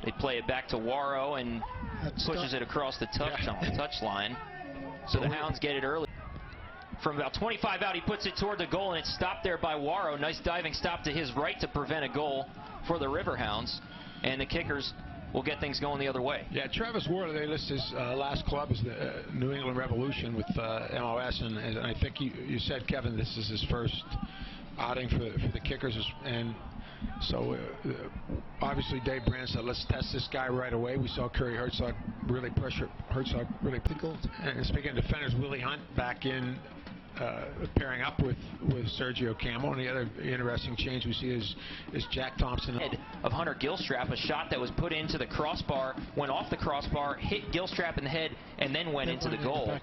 They play it back to Warrow and pushes it across the touch line. So the Hounds get it early. From about 25 out, he puts it toward the goal, and it's stopped there by Warrow. Nice diving stop to his right to prevent a goal for the Riverhounds. And the Kickers will get things going the other way. Yeah, Travis Ward, they list his last club as the New England Revolution with MOS, and I think you said, Kevin, this is his first outing for the Kickers, and so obviously Dave Brand said, let's test this guy right away. We saw Curry Herzog really pressure Herzog really pickled. And speaking of defenders, Willie Hunt back in, pairing up with Sergio Camel. And the other interesting change we see is Jack Thompson. Of Hunter Gilstrap, a shot that was put into the crossbar, went off the crossbar, hit Gilstrap in the head, and then went into the goal.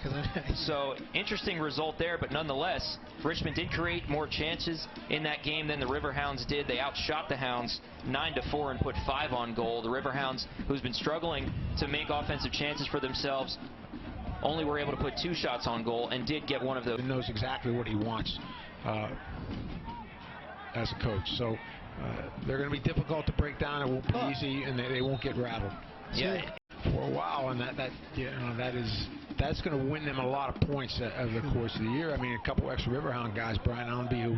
So interesting result there, but nonetheless, Richmond did create more chances in that game than the Riverhounds did. They outshot the Hounds 9-4 and put 5 on goal. The Riverhounds, who's been struggling to make offensive chances for themselves, only were able to put 2 shots on goal and did get one of those. He knows exactly what he wants as a coach. So they're going to be difficult to break down. It won't be easy, and they won't get rattled. Yeah. For a while, and that's going to win them a lot of points over the course of the year. I mean, a couple extra Riverhound guys, Brian Allenby, who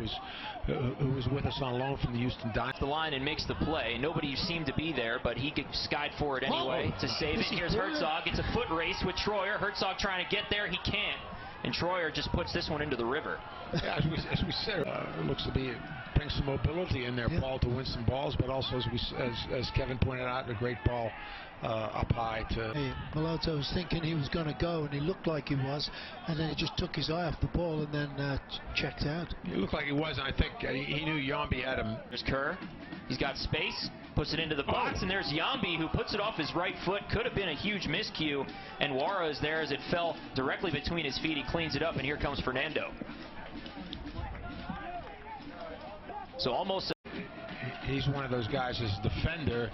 was with us on loan from the Houston Dynamo. The line and makes the play. Nobody seemed to be there, but he could skied for it anyway to save it. Here's Herzog. It's a foot race with Troyer. Herzog trying to get there. He can't. And Troyer just puts this one into the river. Yeah, as we said, it looks to be bring some mobility in there, Paul, to win some balls, but also as Kevin pointed out, a great ball up high to. Hey, Maloto was thinking he was going to go, and he looked like he was, and then he just took his eye off the ball and then checked out. He looked like he was, and I think he knew Yambi had him. There's Kerr. He's got space, puts it into the box, and there's Yambi, who puts it off his right foot. Could have been a huge miscue, and Warrow is there as it fell directly between his feet. He cleans it up, and here comes Fernando. So almost. He's one of those guys as a defender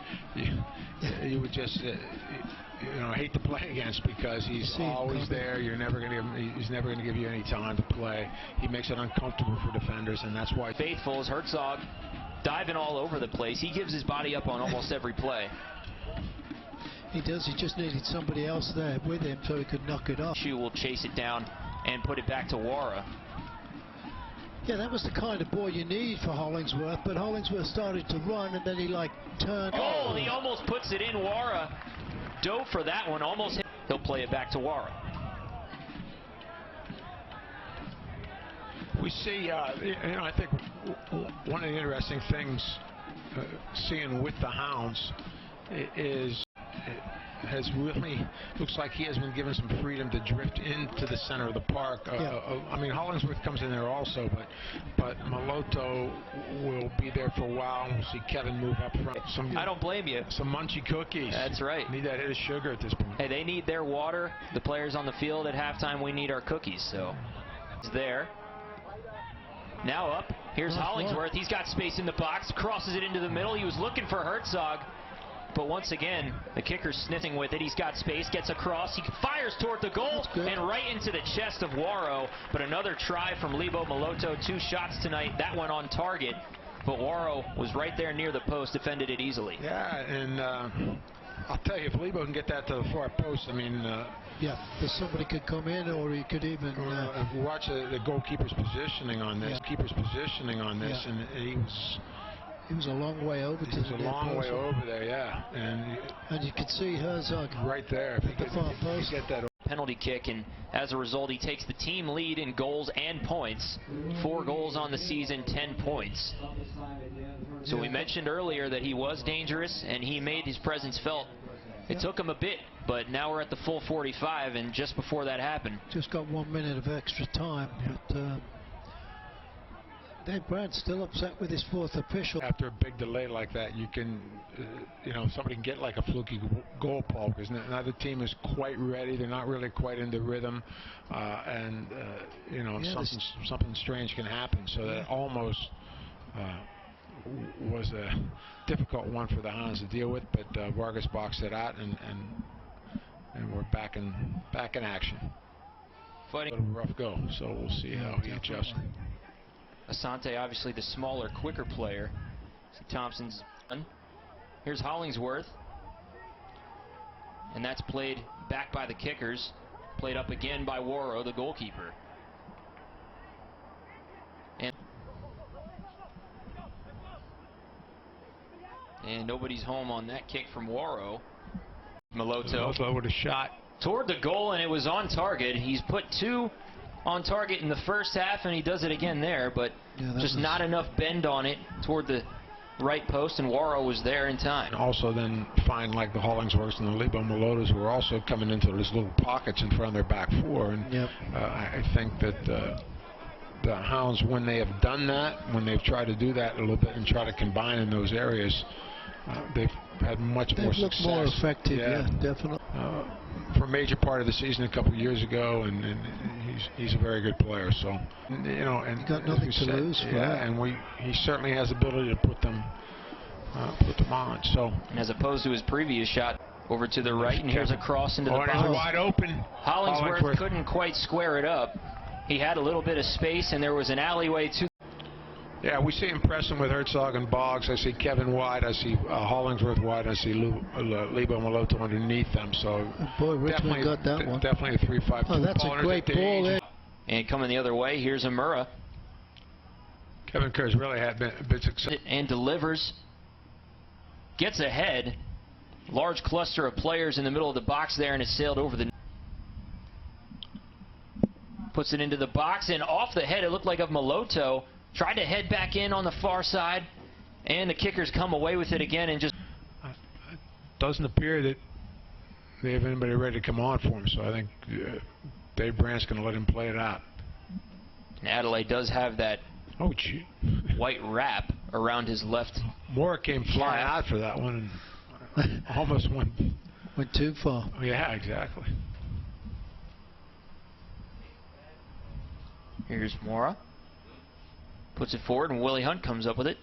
you would just hate to play against, because he's always there. He's never going to give you any time to play. He makes it uncomfortable for defenders, and that's why. Faithful as Herzog diving all over the place. He gives his body up on almost every play. He does. He just needed somebody else there with him so he could knock it off. Shu will chase it down and put it back to Warrow. Yeah, that was the kind of ball you need for Hollingsworth, but Hollingsworth started to run, and then he turned. Oh, he almost puts it in. Warrow dove for that one, almost hit. He'll play it back to Warrow. We see, I think one of the interesting things seeing with the Hounds is has really looks like he has been given some freedom to drift into the center of the park. I mean, Hollingsworth comes in there also, but Maloto will be there for a while, and we'll see Kevin move up front. I don't blame you. Some munchy cookies. That's right. Need that hit of sugar at this point. Hey, they need their water. The players on the field at halftime, we need our cookies. So it's there. Now up. Here's Hollingsworth. He's got space in the box. Crosses it into the middle. He was looking for Herzog. But once again, the kicker's sniffing with it. He's got space, gets across. He fires toward the goal and right into the chest of Warrow. But another try from Lebo Maloto. 2 shots tonight. That one on target. But Warrow was right there near the post, defended it easily. Yeah, and I'll tell you, if Lebo can get that to the far post, I mean... yeah, somebody could come in, or he could even... watch the goalkeeper's positioning on this. And he was a long way over to the He was a long way over there, yeah. And you could see Herzog right there. At the far post. Get that penalty kick, and as a result, he takes the team lead in goals and points. 4 goals on the season, 10 points. So we mentioned earlier that he was dangerous, and he made his presence felt. It took him a bit, but now we're at the full 45, and just before that happened. Just got 1 minute of extra time, but Dave Brand's still upset with his 4th official. After a big delay like that, you can, somebody can get like a fluky goal, Paul, because neither team is quite ready. They're not really quite in the rhythm, something strange can happen. So that almost was a difficult one for the Hounds to deal with, but Vargas boxed it out, and we're back in action. Fighting. A little rough go, so we'll see how he adjusts. Asante, obviously the smaller, quicker player. See Thompson's done. Here's Hollingsworth. And that's played back by the kickers. Played up again by Warrow, the goalkeeper. And nobody's home on that kick from Warrow. Maloto with a shot toward the goal, and it was on target. He's put 2 on target in the first half, and he does it again there, but just not enough bend on it toward the right post, and Warrow was there in time. Also then find like the Hollingsworths and the Lebo Malotas who are also coming into these little pockets in front of their back 4, and I think that the Hounds, when they have done that, when they've tried to do that a little bit and try to combine in those areas, they've had much more success. Looked more effective, yeah, definitely. For a major part of the season a couple of years ago, and he's a very good player. So, you know, and got nothing to lose. Yeah, and he certainly has the ability to put them on. So, and as opposed to his previous shot over to the right, and here's a cross into the box. Wide open. Hollingsworth couldn't quite square it up. He had a little bit of space, and there was an alleyway to. Yeah, we see him pressing with Herzog and Boggs. I see Kevin wide. I see Hollingsworth wide. I see Lebo Maloto underneath them. So, boy, Richmond got that one. Definitely a 3-5-2. Oh, that's a great ball there. And coming the other way, here's Amura. Kevin Kerr's really had been a bit successful. And delivers. Gets ahead. Large cluster of players in the middle of the box there, and it's sailed over the. Puts it into the box, and off the head, it looked like of Maloto. Tried to head back in on the far side, and the kickers come away with it again and just. It doesn't appear that they have anybody ready to come on for him, so I think Dave Brandt's going to let him play it out. And Adelaide does have that white wrap around his left. Moore came flying out for that one and almost went too far. Yeah, exactly. Here's Mora. Puts it forward, and Willie Hunt comes up with it.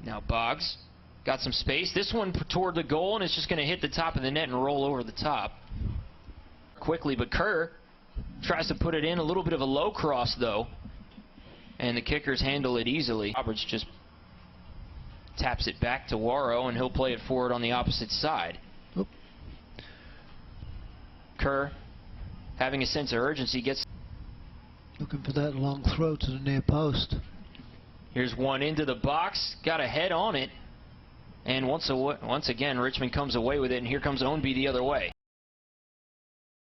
Now Boggs got some space. This one toward the goal, and it's just going to hit the top of the net and roll over the top quickly. But Kerr tries to put it in. A little bit of a low cross, though. And the kickers handle it easily. Roberts just taps it back to Warrow, and he'll play it forward on the opposite side. Oop. Kerr, having a sense of urgency, gets. Looking for that long throw to the near post. Here's one into the box, got a head on it, and once again Richmond comes away with it, and here comes Ownby the other way.